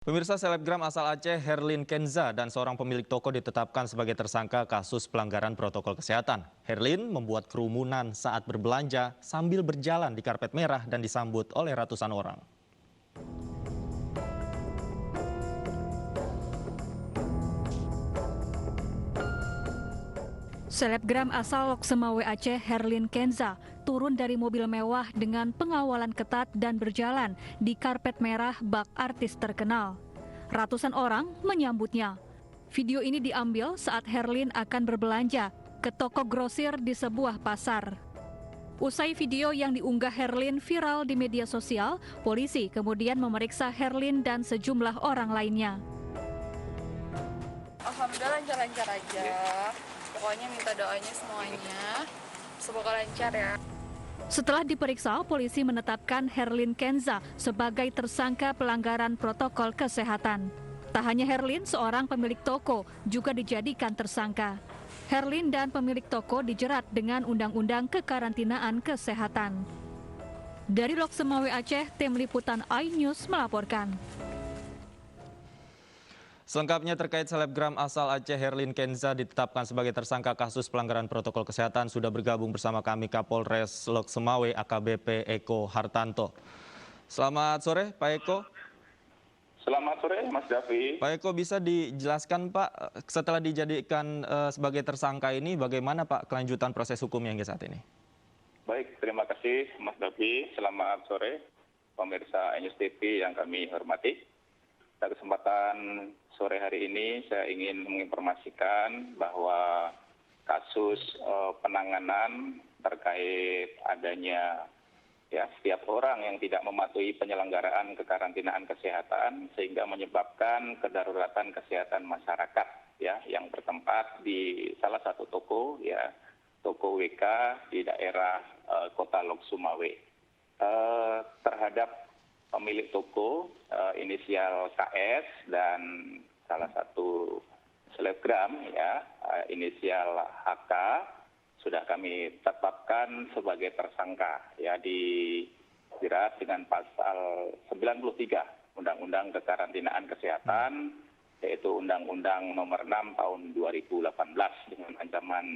Pemirsa, selebgram asal Aceh Herlin Kenza dan seorang pemilik toko ditetapkan sebagai tersangka kasus pelanggaran protokol kesehatan. Herlin membuat kerumunan saat berbelanja sambil berjalan di karpet merah dan disambut oleh ratusan orang. Selebgram asal Loksemawe Aceh Herlin Kenza turun dari mobil mewah dengan pengawalan ketat dan berjalan di karpet merah bak artis terkenal. Ratusan orang menyambutnya. Video ini diambil saat Herlin akan berbelanja ke toko grosir di sebuah pasar. Usai video yang diunggah Herlin viral di media sosial, polisi kemudian memeriksa Herlin dan sejumlah orang lainnya. Alhamdulillah lancar-lancar aja. Pokoknya minta doanya semuanya. Semoga lancar ya. Setelah diperiksa, polisi menetapkan Herlin Kenza sebagai tersangka pelanggaran protokol kesehatan. Tak hanya Herlin, seorang pemilik toko juga dijadikan tersangka. Herlin dan pemilik toko dijerat dengan Undang-Undang Kekarantinaan Kesehatan. Dari Loksemawe Aceh, tim liputan iNews melaporkan. Selengkapnya terkait selebgram asal Aceh Herlin Kenza ditetapkan sebagai tersangka kasus pelanggaran protokol kesehatan sudah bergabung bersama kami Kapolres Loksemawe AKBP Eko Hartanto. Selamat sore Pak Eko. Selamat sore Mas Davi. Pak Eko, bisa dijelaskan Pak, setelah dijadikan sebagai tersangka ini bagaimana Pak kelanjutan proses hukumnya hingga saat ini? Baik, terima kasih Mas Davi. Selamat sore pemirsa iNews TV yang kami hormati. Pada kesempatan sore hari ini saya ingin menginformasikan bahwa kasus penanganan terkait adanya setiap orang yang tidak mematuhi penyelenggaraan kekarantinaan kesehatan sehingga menyebabkan kedaruratan kesehatan masyarakat yang bertempat di salah satu toko toko WK di daerah Kota Loksemawe. Terhadap pemilik toko inisial KS dan salah satu selebgram inisial HK sudah kami tetapkan sebagai tersangka dijerat dengan pasal 93 Undang-Undang Kekarantinaan Kesehatan yaitu Undang-Undang Nomor 6 Tahun 2018 dengan ancaman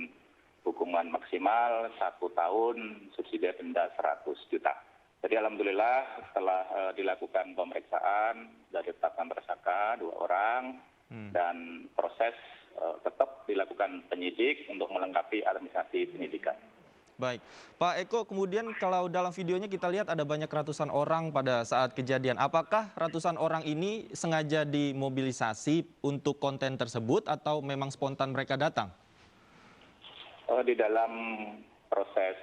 hukuman maksimal 1 tahun subsidi denda 100 juta. Jadi alhamdulillah setelah dilakukan pemeriksaan dari ditetapkan tersangka 2 orang dan proses tetap dilakukan penyidik untuk melengkapi administrasi penyidikan. Baik, Pak Eko, kemudian kalau dalam videonya kita lihat ada banyak ratusan orang pada saat kejadian. Apakah ratusan orang ini sengaja dimobilisasi untuk konten tersebut atau memang spontan mereka datang? Di dalam proses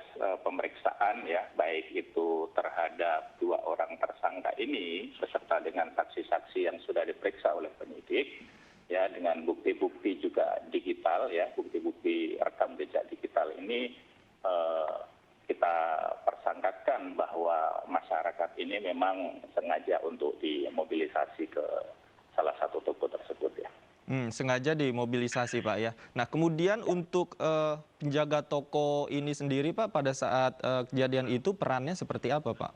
pemeriksaan baik itu terhadap 2 orang tersangka ini beserta dengan saksi-saksi yang sudah diperiksa oleh penyidik dengan bukti-bukti juga digital bukti-bukti rekam jejak digital ini kita persangkakan bahwa masyarakat ini memang sengaja untuk dimobilisasi ke salah satu toko tersebut Sengaja dimobilisasi Pak ya. Nah kemudian untuk penjaga toko ini sendiri Pak pada saat kejadian itu perannya seperti apa Pak?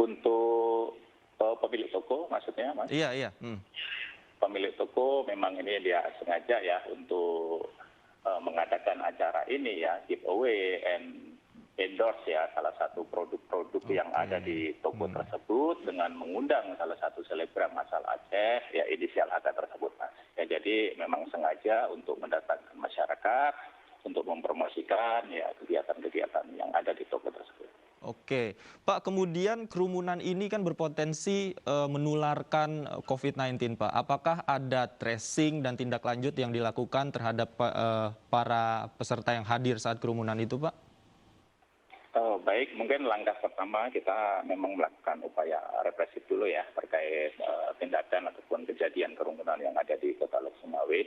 Untuk pemilik toko maksudnya Mas? Iya. Pemilik toko memang ini dia sengaja untuk mengadakan acara ini giveaway and endorse salah satu produk-produk yang ada di toko tersebut dengan mengundang salah satu selebgram asal Aceh inisial HK tersebut Mas. Jadi memang sengaja untuk mendatangkan masyarakat untuk mempromosikan kegiatan-kegiatan yang ada di toko tersebut. Oke, Pak, kemudian kerumunan ini kan berpotensi menularkan COVID-19 Pak. Apakah ada tracing dan tindak lanjut yang dilakukan terhadap para peserta yang hadir saat kerumunan itu Pak? Baik, mungkin langkah pertama kita memang melakukan upaya represif dulu terkait tindakan ataupun kejadian kerumunan yang ada di Kota Loksemawe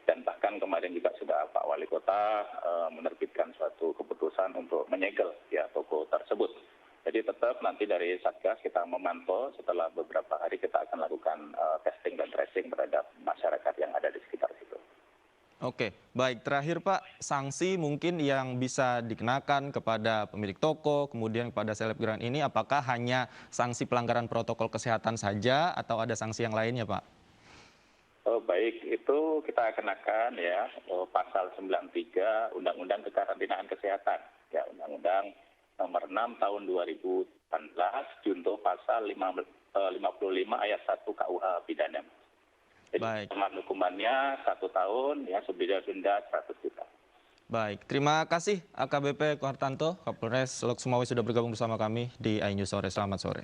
dan bahkan kemarin juga sudah Pak Wali Kota menerbitkan suatu keputusan untuk menyegel toko tersebut. Jadi tetap nanti dari Satgas kita memantau setelah beberapa hari kita akan lakukan testing dan tracing terhadap masyarakat yang ada di sekitar situ. Oke, baik. Terakhir Pak, sanksi mungkin yang bisa dikenakan kepada pemilik toko, kemudian kepada selebgram ini, apakah hanya sanksi pelanggaran protokol kesehatan saja atau ada sanksi yang lainnya Pak? Baik, itu kita kenakan ya pasal 93 Undang-Undang Kekarantinaan Kesehatan, ya Undang-Undang nomor 6 tahun 2018 junto pasal 55 ayat 1 KUH pidana. Jadi Baik. hukumannya 1 tahun, ya subsidi denda 100 juta. Baik, terima kasih AKBP Kohartanto, Kapolres Lok Sumawe sudah bergabung bersama kami di iNews Sore. Selamat sore.